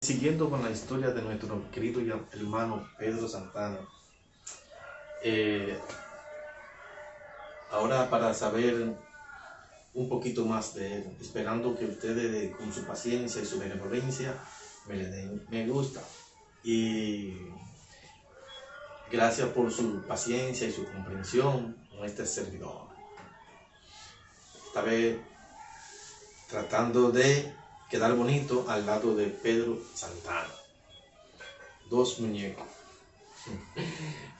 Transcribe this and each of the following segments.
Siguiendo con la historia de nuestro querido hermano Pedro Santana, ahora para saber un poquito más de él, esperando que ustedes con su paciencia y su benevolencia me le den me gusta. Y gracias por su paciencia y su comprensión con este servidor. Esta vez tratando de quedar bonito al lado de Pedro Santana. Dos muñecos.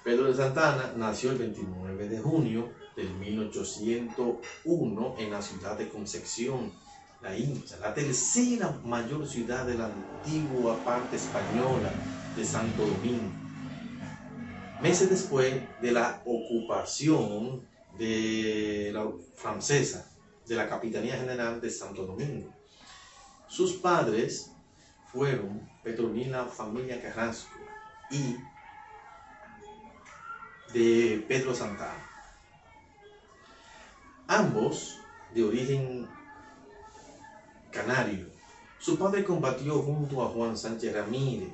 Pedro de Santana nació el 29 de junio del 1801 en la ciudad de Concepción, la Inca, la tercera mayor ciudad de la antigua parte española de Santo Domingo. Meses después de la ocupación de la francesa de la Capitanía General de Santo Domingo. Sus padres fueron Petronila Familia Carrasco y de Pedro Santana. Ambos de origen canario. Su padre combatió junto a Juan Sánchez Ramírez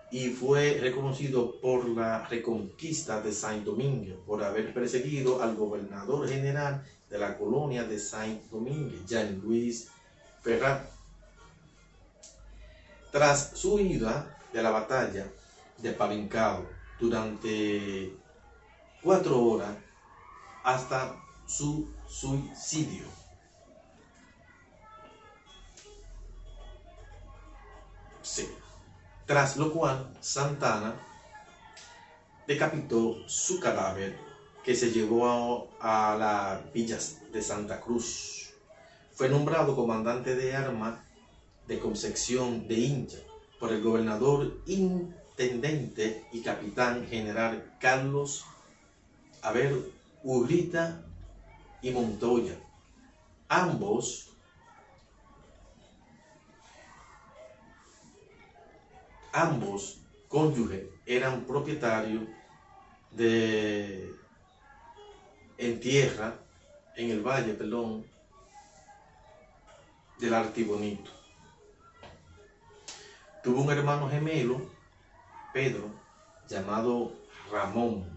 y fue reconocido por la reconquista de Saint Domingue por haber perseguido al gobernador general de la colonia de Saint Domingue, Jean-Louis Ferrat. Tras su huida de la batalla de Pavincao durante 4 horas hasta su suicidio. Sí. Tras lo cual Santana decapitó su cadáver, que se llevó a la villa de Santa Cruz. Fue nombrado comandante de armas de Concepción de Inca por el gobernador, intendente y capitán general Carlos Urrita y Montoya. Ambos cónyuges eran propietarios en el valle, del Artibonito. Tuvo un hermano gemelo, Pedro, llamado Ramón,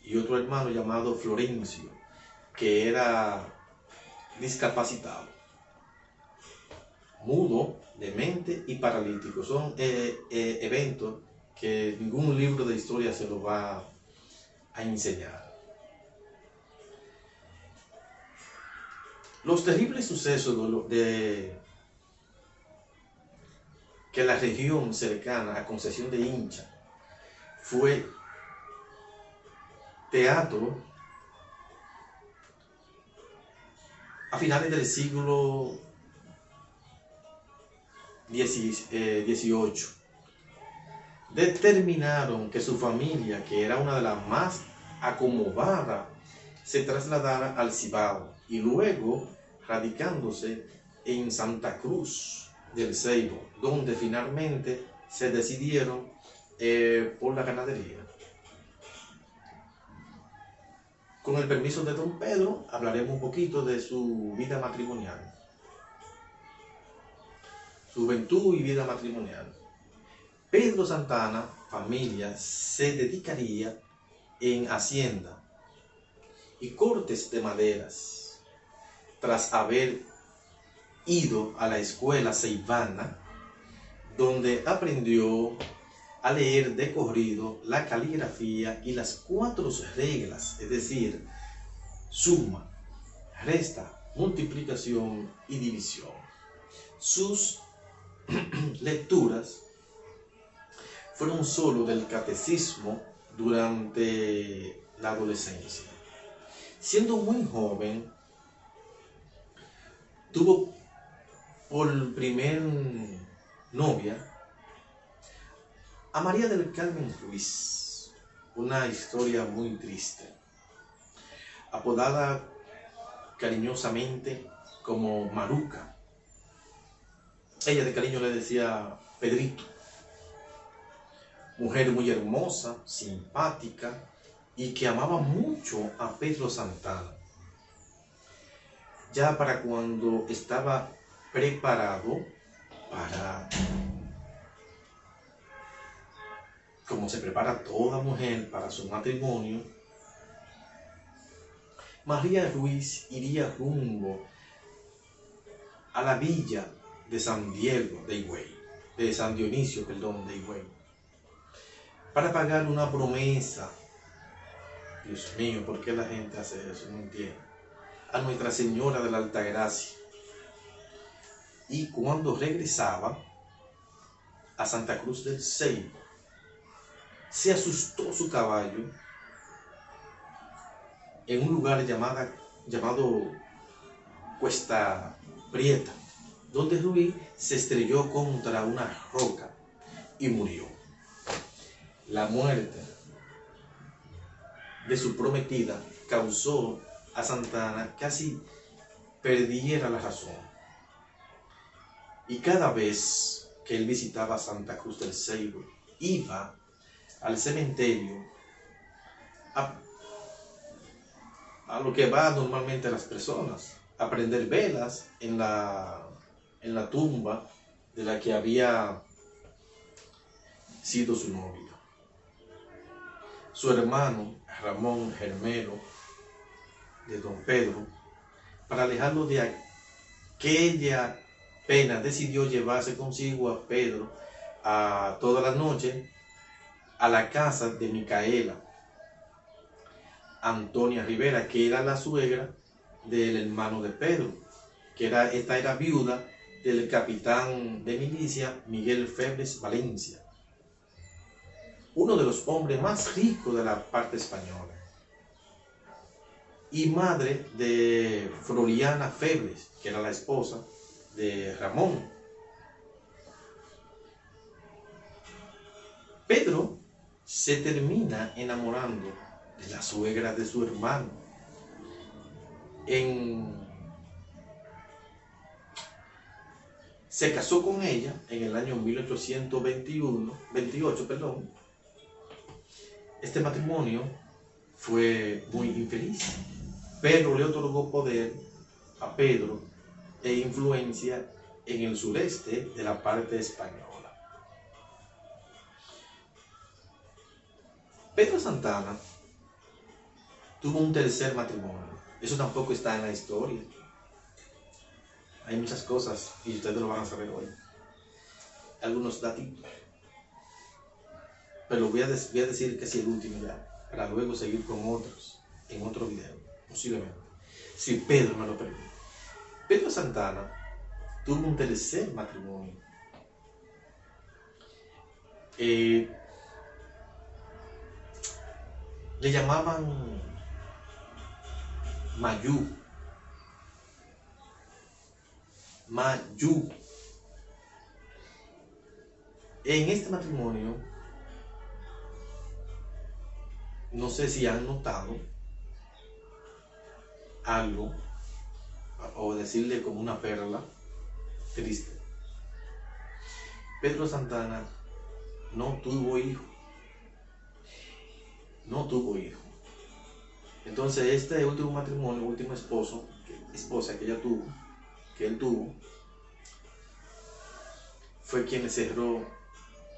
y otro hermano llamado Florencio, que era discapacitado, mudo, demente y paralítico. Son eventos que ningún libro de historia se los va a enseñar. Los terribles sucesos que la región cercana a Concepción de Inca fue teatro a finales del siglo XVIII. Determinaron que su familia, que era una de las más acomodadas, se trasladara al Cibao y luego radicándose en Santa Cruz del Ceibo, donde finalmente se decidieron por la ganadería. Con el permiso de don Pedro, hablaremos un poquito de su vida matrimonial, su juventud y vida matrimonial. Pedro Santana, familia, se dedicaría en hacienda y cortes de maderas, tras haber ido a la escuela ceibana, donde aprendió a leer de corrido la caligrafía y las 4 reglas, es decir, suma, resta, multiplicación y división. Sus lecturas fueron solo del catecismo durante la adolescencia. Siendo muy joven, tuvo por primer novia a María del Carmen Ruiz, una historia muy triste, apodada cariñosamente como Maruca. Ella de cariño le decía Pedrito. Mujer muy hermosa, simpática y que amaba mucho a Pedro Santana. Ya para cuando estaba preparado para como se prepara toda mujer para su matrimonio, María Ruiz iría rumbo a la villa de San Diego de Higüey, de San Dionisio, perdón, de Higüey, para pagar una promesa. Dios mío, ¿por qué la gente hace eso? No entiendo. A Nuestra Señora de la Altagracia. Y cuando regresaba a Santa Cruz del Seibo, se asustó su caballo en un lugar llamado Cuesta Prieta, donde Ruiz se estrelló contra una roca y murió. La muerte de su prometida causó a Santa Ana casi perdiera la razón. Y cada vez que él visitaba Santa Cruz del Seibo, iba al cementerio a lo que va normalmente las personas, a prender velas en la tumba de la que había sido su novia. Su hermano Ramón Germero de Don Pedro, para alejarlo de aquella pena, decidió llevarse consigo a Pedro a toda la noche a la casa de Micaela Antonia Rivera, que era la suegra del hermano de Pedro, esta era viuda del capitán de milicia Miguel Febres Valencia, uno de los hombres más ricos de la parte española, y madre de Floriana Febres, que era la esposa de Ramón. Pedro se termina enamorando de la suegra de su hermano. Se casó con ella en el año 1828, perdón. Este matrimonio fue muy infeliz. Pedro le otorgó poder a Pedro e influencia en el sureste de la parte española. Pedro Santana tuvo un tercer matrimonio. Eso tampoco está en la historia. Hay muchas cosas y ustedes lo van a saber hoy. Algunos datitos. Pero voy a decir que es el último ya, para luego seguir con otros en otro video, posiblemente. Si Pedro me lo permite. Pedro Santana tuvo un tercer matrimonio. Le llamaban Mayú. En este matrimonio, no sé si han notado algo, o decirle como una perla triste. Pedro Santana no tuvo hijo. No tuvo hijo. Entonces este último matrimonio, último esposa que él tuvo, fue quien le cerró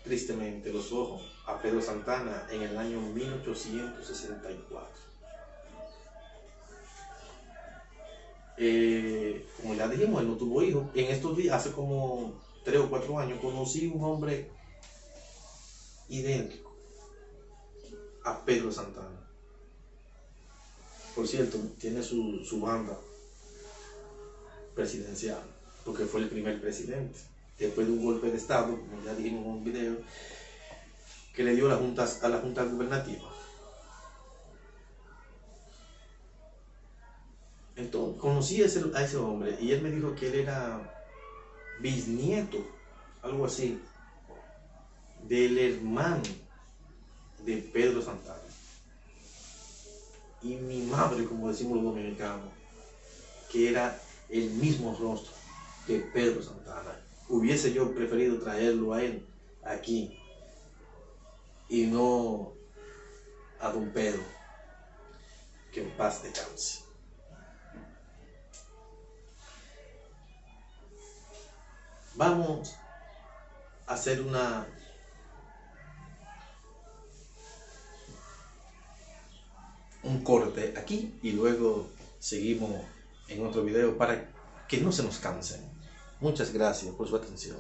tristemente los ojos a Pedro Santana en el año 1864. Como ya dijimos, él no tuvo hijos. En estos días, hace como 3 o 4 años, conocí un hombre idéntico a Pedro Santana. Por cierto, tiene su banda presidencial, porque fue el primer presidente, después de un golpe de Estado, como ya dijimos en un video, que le dio a la Junta Gubernativa. Entonces, conocí a ese hombre y él me dijo que él era bisnieto, algo así, del hermano de Pedro Santana. Y mi madre, como decimos los dominicanos, que era el mismo rostro de Pedro Santana. Hubiese yo preferido traerlo a él aquí y no a don Pedro, que en paz descanse. Vamos a hacer una un corte aquí y luego seguimos en otro video para que no se nos cansen. Muchas gracias por su atención.